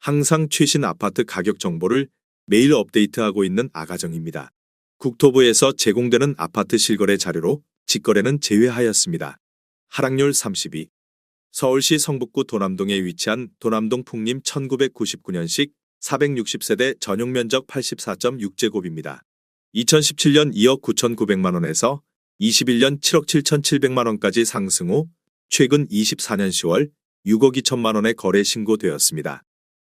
항상 최신 아파트 가격 정보를 매일 업데이트하고 있는 아가정입니다. 국토부에서 제공되는 아파트 실거래 자료로 직거래는 제외하였습니다. 하락률 32. 서울시 성북구 도남동에 위치한 도남동 풍림 1999년식 460세대 전용 면적 84.6제곱입니다. 2017년 2억 9,900만 원에서 21년 7억 7,700만 원까지 상승 후 최근 24년 10월 6억 2천만 원에 거래 신고되었습니다.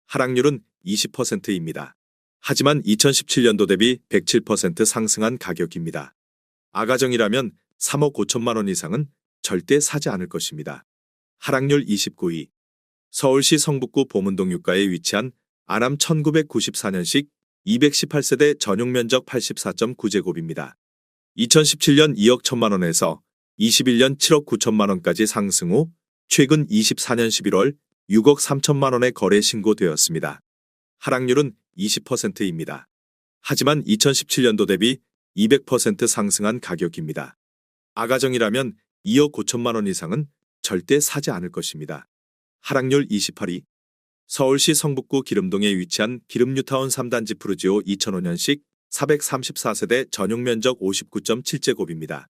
하락률은 20%입니다. 하지만 2017년도 대비 107% 상승한 가격입니다. 아가정이라면 3억 5천만 원 이상은 절대 사지 않을 것입니다. 하락률 29위. 서울시 성북구 보문동 유가에 위치한 아남 1994년식 218세대 전용 면적 84.9제곱입니다. 2017년 2억 1천만 원에서 21년 7억 9천만 원까지 상승 후 최근 24년 11월 6억 3천만 원에 거래 신고되었습니다. 하락률은 20%입니다. 하지만 2017년도 대비 200% 상승한 가격입니다. 아가정이라면 2억 5천만 원 이상은 절대 사지 않을 것입니다. 하락률 28위. 서울시 성북구 기름동에 위치한 기름뉴타운 3단지 푸르지오 2005년식 434세대 전용 면적 59.7제곱입니다.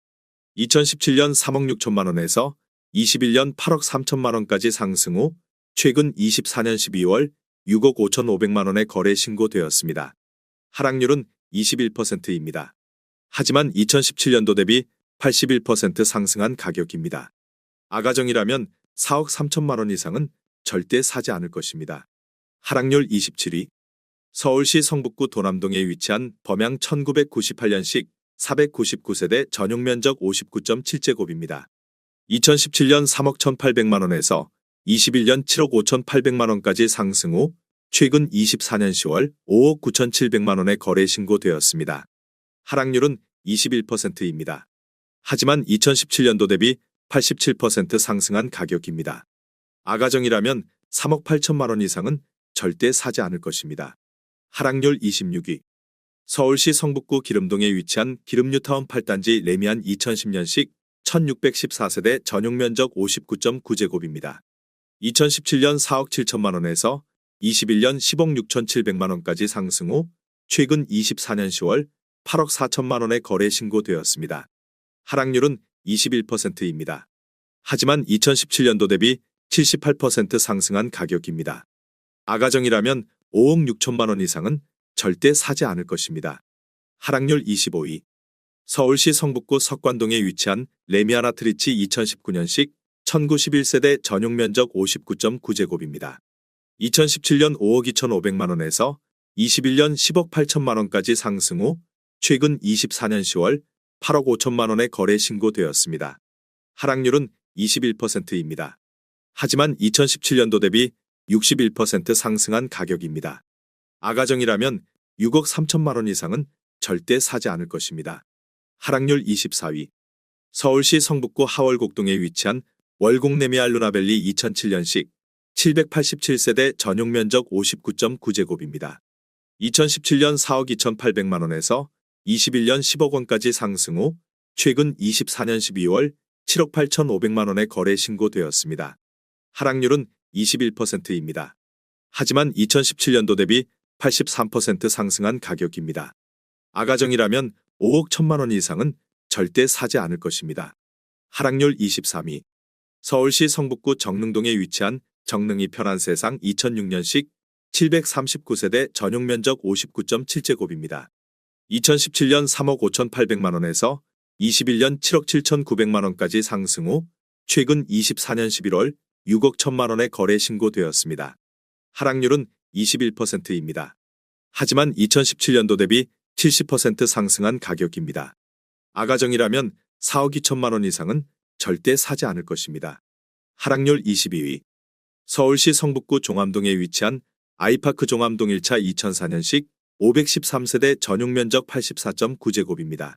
2017년 3억 6천만 원에서 21년 8억 3천만 원까지 상승 후 최근 24년 12월 6억 5,500만 원에 거래 신고되었습니다. 하락률은 21%입니다. 하지만 2017년도 대비 81% 상승한 가격입니다. 아가정이라면 4억 3천만 원 이상은 절대 사지 않을 것입니다. 하락률 27위. 서울시 성북구 도남동에 위치한 범양 1998년식 499세대 전용 면적 59.7제곱입니다. 2017년 3억 1,800만 원에서 21년 7억 5,800만 원까지 상승 후 최근 24년 10월 5억 9,700만 원에 거래 신고되었습니다. 하락률은 21%입니다. 하지만 2017년도 대비 87% 상승한 가격입니다. 아가정이라면 3억 8천만 원 이상은 절대 사지 않을 것입니다. 하락률 26위. 서울시 성북구 기름동에 위치한 기름뉴타운 8단지 레미안 2010년식 1614세대 전용 면적 59.9제곱입니다. 2017년 4억 7천만 원에서 21년 10억 6,700만 원까지 상승 후 최근 24년 10월 8억 4천만 원에 거래 신고되었습니다. 하락률은 21%입니다. 하지만 2017년도 대비 78% 상승한 가격입니다. 아가정이라면 5억 6천만 원 이상은 절대 사지 않을 것입니다. 하락률 25위. 서울시 성북구 석관동에 위치한 레미안 아트리치 2019년식 1911세대 전용 면적 59.9제곱입니다. 2017년 5억 2,500만 원에서 21년 10억 8천만 원까지 상승 후 최근 24년 10월 8억 5천만 원에 거래 신고되었습니다. 하락률은 21%입니다. 하지만 2017년도 대비 61% 상승한 가격입니다. 아가정이라면 6억 3천만 원 이상은 절대 사지 않을 것입니다. 하락률 24위. 서울시 성북구 하월곡동에 위치한 월곡 레미안 루나밸리 2007년식 787세대 전용 면적 59.9제곱입니다. 2017년 4억 2,800만 원에서 21년 10억 원까지 상승 후 최근 24년 12월 7억 8,500만 원에 거래 신고되었습니다. 하락률은 21%입니다. 하지만 2017년도 대비 83% 상승한 가격입니다. 아가정이라면 5억 1천만 원 이상은 절대 사지 않을 것입니다. 하락률 23위. 서울시 성북구 정릉동에 위치한 정릉이 편한 세상 2006년식 739세대 전용 면적 59.7제곱입니다. 2017년 3억 5,800만 원에서 21년 7억 7,900만 원까지 상승 후 최근 24년 11월 6억 1천만 원에 거래 신고되었습니다. 하락률은 21%입니다. 하지만 2017년도 대비 70% 상승한 가격입니다. 아가정이라면 4억 2천만 원 이상은 절대 사지 않을 것입니다. 하락률 22위. 서울시 성북구 종암동에 위치한 아이파크 종암동 1차 2004년식 513세대 전용 면적 84.9제곱입니다.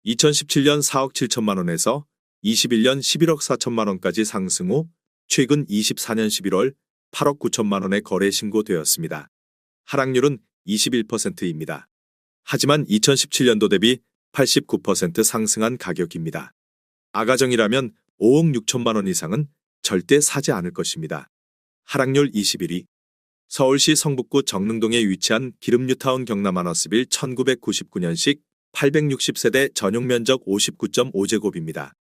2017년 4억 7천만 원에서 21년 11억 4천만 원까지 상승 후 최근 24년 11월 8억 9천만 원에 거래 신고되었습니다. 하락률은 21%입니다. 하지만 2017년도 대비 89% 상승한 가격입니다. 아가정이라면 5억 6천만 원 이상은 절대 사지 않을 것입니다. 하락률 21위. 서울시 성북구 정릉동에 위치한 기름뉴타운 경남 하너스빌 1999년식 860세대 전용 면적 59.5제곱입니다.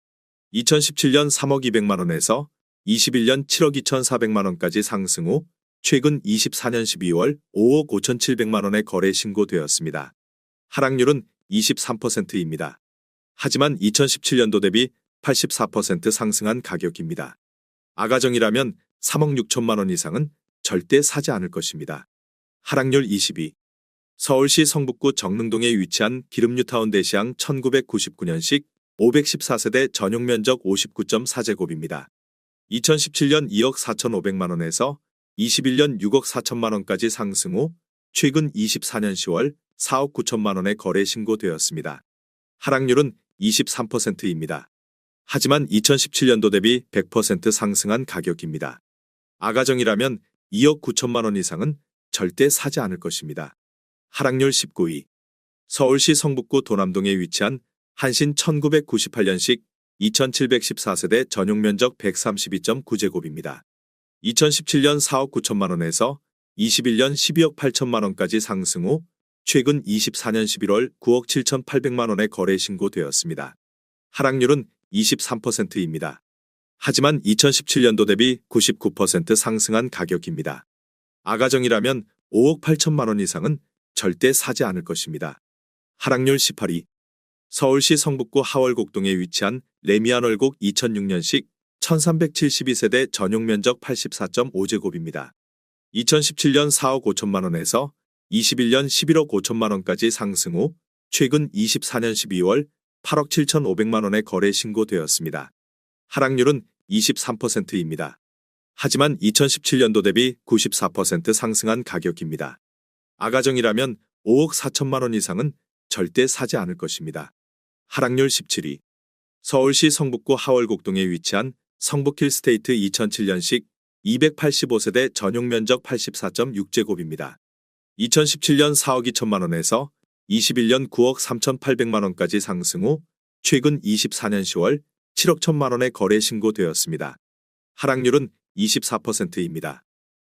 2017년 3억 200만 원에서 21년 7억 2,400만 원까지 상승 후 최근 24년 12월 5억 5,700만 원에 거래 신고되었습니다. 하락률은 23%입니다. 하지만 2017년도 대비 84% 상승한 가격입니다. 아가정이라면 3억 6천만 원 이상은 절대 사지 않을 것입니다. 하락률 22. 서울시 성북구 정릉동에 위치한 기름뉴타운 대시양 1999년식 514세대 전용 면적 59.4제곱입니다. 2017년 2억 4,500만 원에서 21년 6억 4천만 원까지 상승 후 최근 24년 10월 4억 9천만 원에 거래 신고되었습니다. 하락률은 23%입니다. 하지만 2017년도 대비 100% 상승한 가격입니다. 아가정이라면 2억 9천만 원 이상은 절대 사지 않을 것입니다. 하락률 19위. 서울시 성북구 도남동에 위치한 한신 1998년식 2714세대 전용 면적 132.9제곱입니다. 2017년 4억 9천만 원에서 21년 12억 8천만 원까지 상승 후 최근 24년 11월 9억 7,800만 원에 거래 신고되었습니다. 하락률은 23%입니다. 하지만 2017년도 대비 99% 상승한 가격입니다. 아가정이라면 5억 8천만 원 이상은 절대 사지 않을 것입니다. 하락률 18위. 서울시 성북구 하월곡동에 위치한 레미안 월곡 2006년식 1372세대 전용 면적 84.5제곱입니다. 2017년 4억 5천만 원에서 21년 11억 5천만 원까지 상승 후 최근 24년 12월 8억 7,500만 원에 거래 신고되었습니다. 하락률은 23%입니다. 하지만 2017년도 대비 94% 상승한 가격입니다. 아가정이라면 5억 4천만 원 이상은 절대 사지 않을 것입니다. 하락률 17위. 서울시 성북구 하월곡동에 위치한 성북힐스테이트 2007년식 285세대 전용 면적 84.6제곱입니다. 2017년 4억 2천만 원에서 21년 9억 3,800만 원까지 상승 후 최근 24년 10월 7억 1천만 원에 거래 신고되었습니다. 하락률은 24%입니다.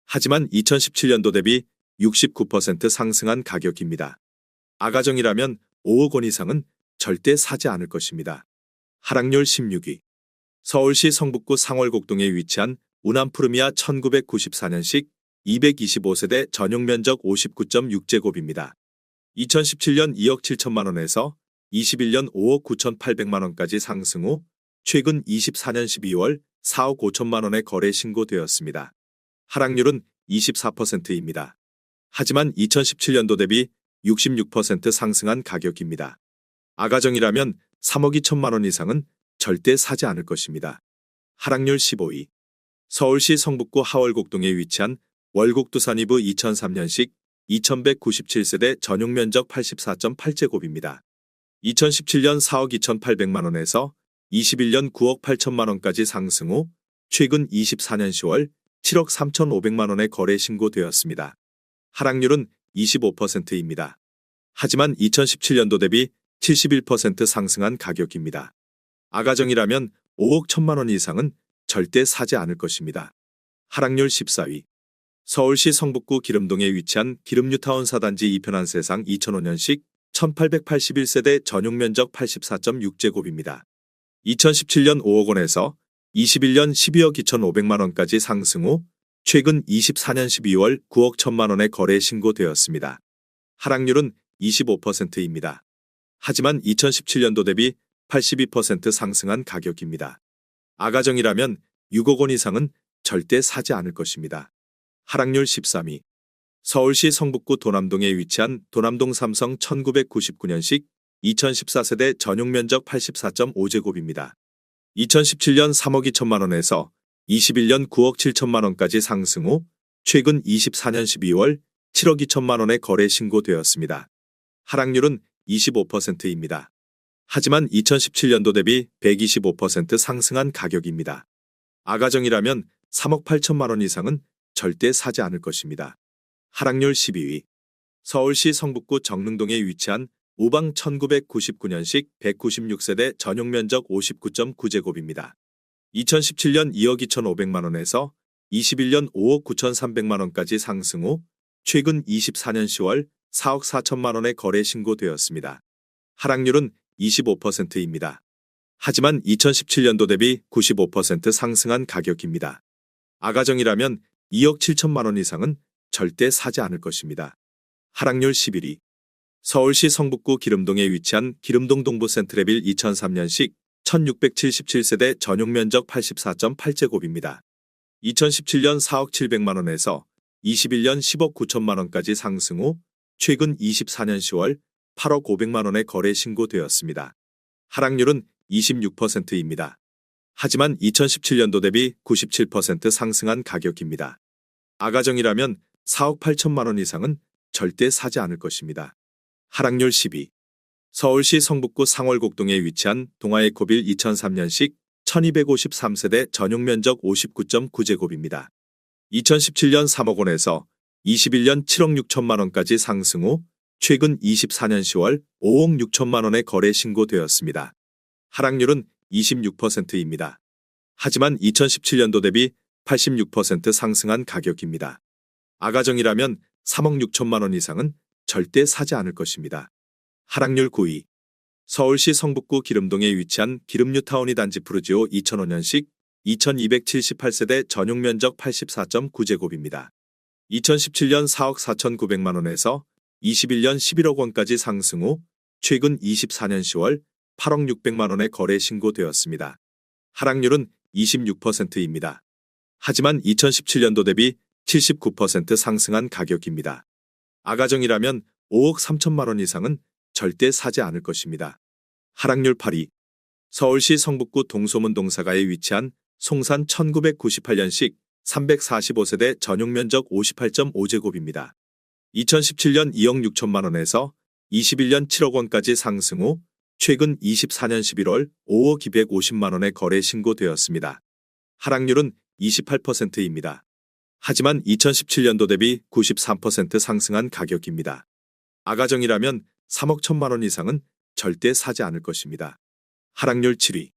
하지만 2017년도 대비 69% 상승한 가격입니다. 아가정이라면 5억 원 이상은 절대 사지 않을 것입니다. 하락률 16위. 서울시 성북구 상월곡동에 위치한 우남푸르미아 1994년식 225세대 전용 면적 59.6제곱입니다. 2017년 2억 7천만 원에서 21년 5억 9,800만 원까지 상승 후 최근 24년 12월 4억 5천만 원에 거래 신고되었습니다. 하락률은 24%입니다. 하지만 2017년도 대비 66% 상승한 가격입니다. 아가정이라면 3억 2천만 원 이상은 절대 사지 않을 것입니다. 하락률 15위. 서울시 성북구 하월곡동에 위치한 월곡두산이브 2003년식 2197세대 전용 면적 84.8제곱입니다. 2017년 4억 2,800만 원에서 21년 9억 8천만 원까지 상승 후 최근 24년 10월 7억 3,500만 원에 거래 신고되었습니다. 하락률은 25%입니다. 하지만 2017년도 대비 71% 상승한 가격입니다. 아가정이라면 5억 1천만 원 이상은 절대 사지 않을 것입니다. 하락률 14위. 서울시 성북구 기름동에 위치한 기름뉴타운 사단지 2편한 세상 2005년식 1881세대 전용 면적 84.6제곱입니다. 2017년 5억 원에서 21년 12억 2,500만 원까지 상승 후 최근 24년 12월 9억 1천만 원에 거래 신고되었습니다. 하락률은 25%입니다. 하지만 2017년도 대비 82% 상승한 가격입니다. 아가정이라면 6억 원 이상은 절대 사지 않을 것입니다. 하락률 13위. 서울시 성북구 도남동에 위치한 도남동 삼성 1999년식 2014세대 전용 면적 84.5제곱입니다. 2017년 3억 2천만 원에서 21년 9억 7천만 원까지 상승 후 최근 24년 12월 7억 2천만 원에 거래 신고되었습니다. 하락률은 25%입니다. 하지만 2017년도 대비 125% 상승한 가격입니다. 아가정이라면 3억 8천만 원 이상은 절대 사지 않을 것입니다. 하락률 12위. 서울시 성북구 정릉동에 위치한 우방 1999년식 196세대 전용 면적 59.9제곱입니다. 2017년 2억 2,500만 원에서 21년 5억 9,300만 원까지 상승 후 최근 24년 10월 4억 4천만 원의 거래 신고되었습니다. 하락률은 25%입니다. 하지만 2017년도 대비 95% 상승한 가격입니다. 아가정이라면 2억 7천만 원 이상은 절대 사지 않을 것입니다. 하락률 11위. 서울시 성북구 기름동에 위치한 기름동 동부 센트레빌 2003년식 1677세대 전용 면적 84.8제곱입니다. 2017년 4억 700만 원에서 21년 10억 9천만 원까지 상승 후 최근 24년 10월 8억 500만 원의 거래 신고되었습니다. 하락률은 26%입니다. 하지만 2017년도 대비 97% 상승한 가격입니다. 아가정이라면 4억 8천만 원 이상은 절대 사지 않을 것입니다. 하락률 10위. 서울시 성북구 상월곡동에 위치한 동아에코빌 2003년식 1253세대 전용 면적 59.9제곱입니다. 2017년 3억 원에서 21년 7억 6천만 원까지 상승 후 최근 24년 10월 5억 6천만 원의 거래 신고되었습니다. 하락률은 26%입니다. 하지만 2017년도 대비 86% 상승한 가격입니다. 아가정이라면 3억 6천만 원 이상은 절대 사지 않을 것입니다. 하락률 9위. 서울시 성북구 기름동에 위치한 기름뉴타운이 단지 푸르지오 2005년식 2278세대 전용 면적 84.9제곱입니다. 2017년 4억 4,900만 원에서 21년 11억 원까지 상승 후 최근 24년 10월 8억 600만 원의 거래 신고되었습니다. 하락률은 26%입니다. 하지만 2017년도 대비 79% 상승한 가격입니다. 아가정이라면 5억 3천만 원 이상은 절대 사지 않을 것입니다. 하락률 8위. 서울시 성북구 동소문 동사가에 위치한 송산 1998년식 345세대 전용 면적 58.5제곱입니다. 2017년 2억 6천만 원에서 21년 7억 원까지 상승 후 최근 24년 11월 5억 250만 원의 거래 신고되었습니다. 하락률은 28%입니다. 하지만 2017년도 대비 93% 상승한 가격입니다. 아가정이라면 3억 1천만 원 이상은 절대 사지 않을 것입니다. 하락률 7위.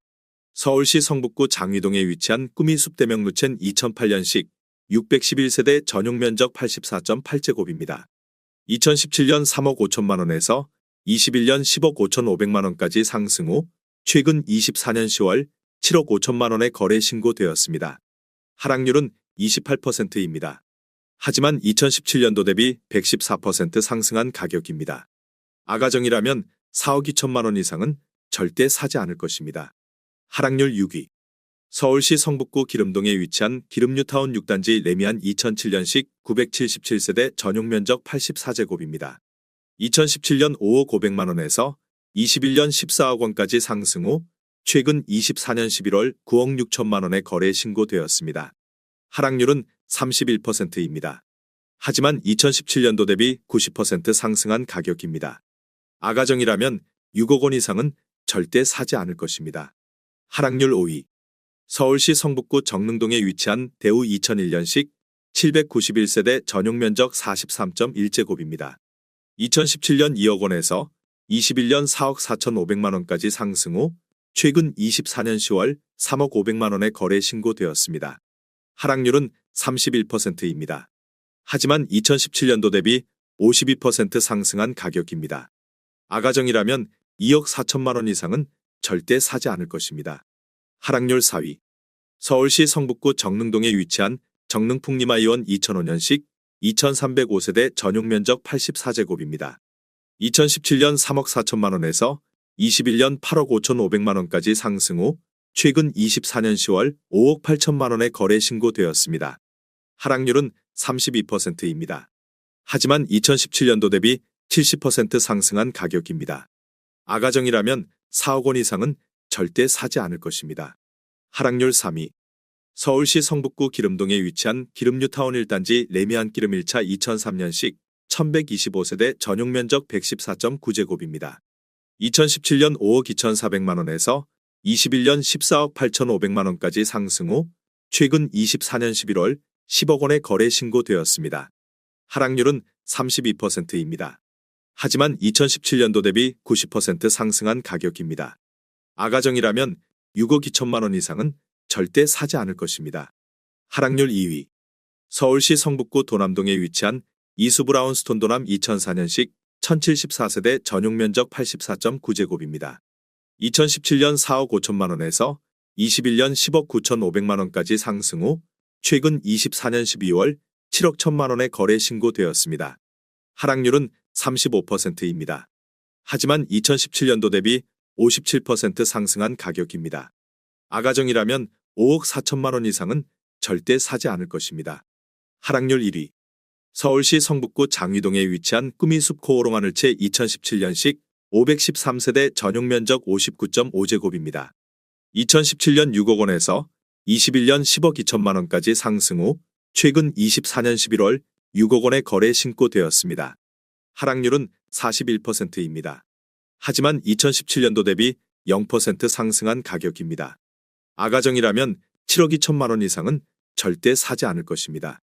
서울시 성북구 장위동에 위치한 꾸미숲 대명 루첸 2008년식 611세대 전용 면적 84.8제곱입니다. 2017년 3억 5천만 원에서 21년 10억 5,500만 원까지 상승 후 최근 24년 10월 7억 5천만 원의 거래 신고되었습니다. 하락률은 28%입니다. 하지만 2017년도 대비 114% 상승한 가격입니다. 아가정이라면 4억 2천만 원 이상은 절대 사지 않을 것입니다. 하락률 6위. 서울시 성북구 기름동에 위치한 기름뉴타운 6단지 레미안 2007년식 977세대 전용 면적 84제곱입니다. 2017년 5억 500만 원에서 21년 14억 원까지 상승 후 최근 24년 11월 9억 6천만 원의 거래 신고되었습니다. 하락률은 31%입니다. 하지만 2017년도 대비 90% 상승한 가격입니다. 아가정이라면 6억 원 이상은 절대 사지 않을 것입니다. 하락률 5위. 서울시 성북구 정릉동에 위치한 대우 2001년식 791세대 전용 면적 43.1제곱입니다. 2017년 2억 원에서 21년 4억 4,500만 원까지 상승 후 최근 24년 10월 3억 500만 원의 거래 신고되었습니다. 하락률은 31%입니다. 하지만 2017년도 대비 52% 상승한 가격입니다. 아가정이라면 2억 4천만 원 이상은 절대 사지 않을 것입니다. 하락률 4위. 서울시 성북구 정릉동에 위치한 정릉풍림아이원 2005년식 2305세대 전용 면적 84제곱입니다. 2017년 3억 4천만 원에서 21년 8억 5,500만 원까지 상승 후 최근 24년 10월 5억 8천만 원의 거래 신고되었습니다. 하락률은 32%입니다. 하지만 2017년도 대비 70% 상승한 가격입니다. 아가정이라면 4억 원 이상은 절대 사지 않을 것입니다. 하락률 3위. 서울시 성북구 기름동에 위치한 기름뉴타운 1단지 레미안 기름 1차 2003년식 1125세대 전용 면적 114.9제곱입니다. 2017년 5억 2,400만 원에서 21년 14억 8,500만 원까지 상승 후 최근 24년 11월 10억 원의 거래 신고되었습니다. 하락률은 32%입니다. 하지만 2017년도 대비 90% 상승한 가격입니다. 아가정이라면 6억 2천만 원 이상은 절대 사지 않을 것입니다. 하락률 2위. 서울시 성북구 도남동에 위치한 이수브라운스톤 도남 2004년식 1074세대 전용 면적 84.9제곱입니다. 2017년 4억 5천만 원에서 21년 10억 9천5백만 원까지 상승 후 최근 24년 12월 7억 1천만 원에 거래 신고되었습니다. 하락률은 35%입니다. 하지만 2017년도 대비 57% 상승한 가격입니다. 아가정이라면 5억 4천만 원 이상은 절대 사지 않을 것입니다. 하락률 1위. 서울시 성북구 장위동에 위치한 꾸미숲 코오롱하늘채 2017년식 513세대 전용 면적 59.5제곱입니다. 2017년 6억 원에서 21년 10억 2천만 원까지 상승 후 최근 24년 11월 6억 원에 거래 신고되었습니다. 하락률은 41%입니다. 하지만 2017년도 대비 0% 상승한 가격입니다. 아가정이라면 7억 2천만 원 이상은 절대 사지 않을 것입니다.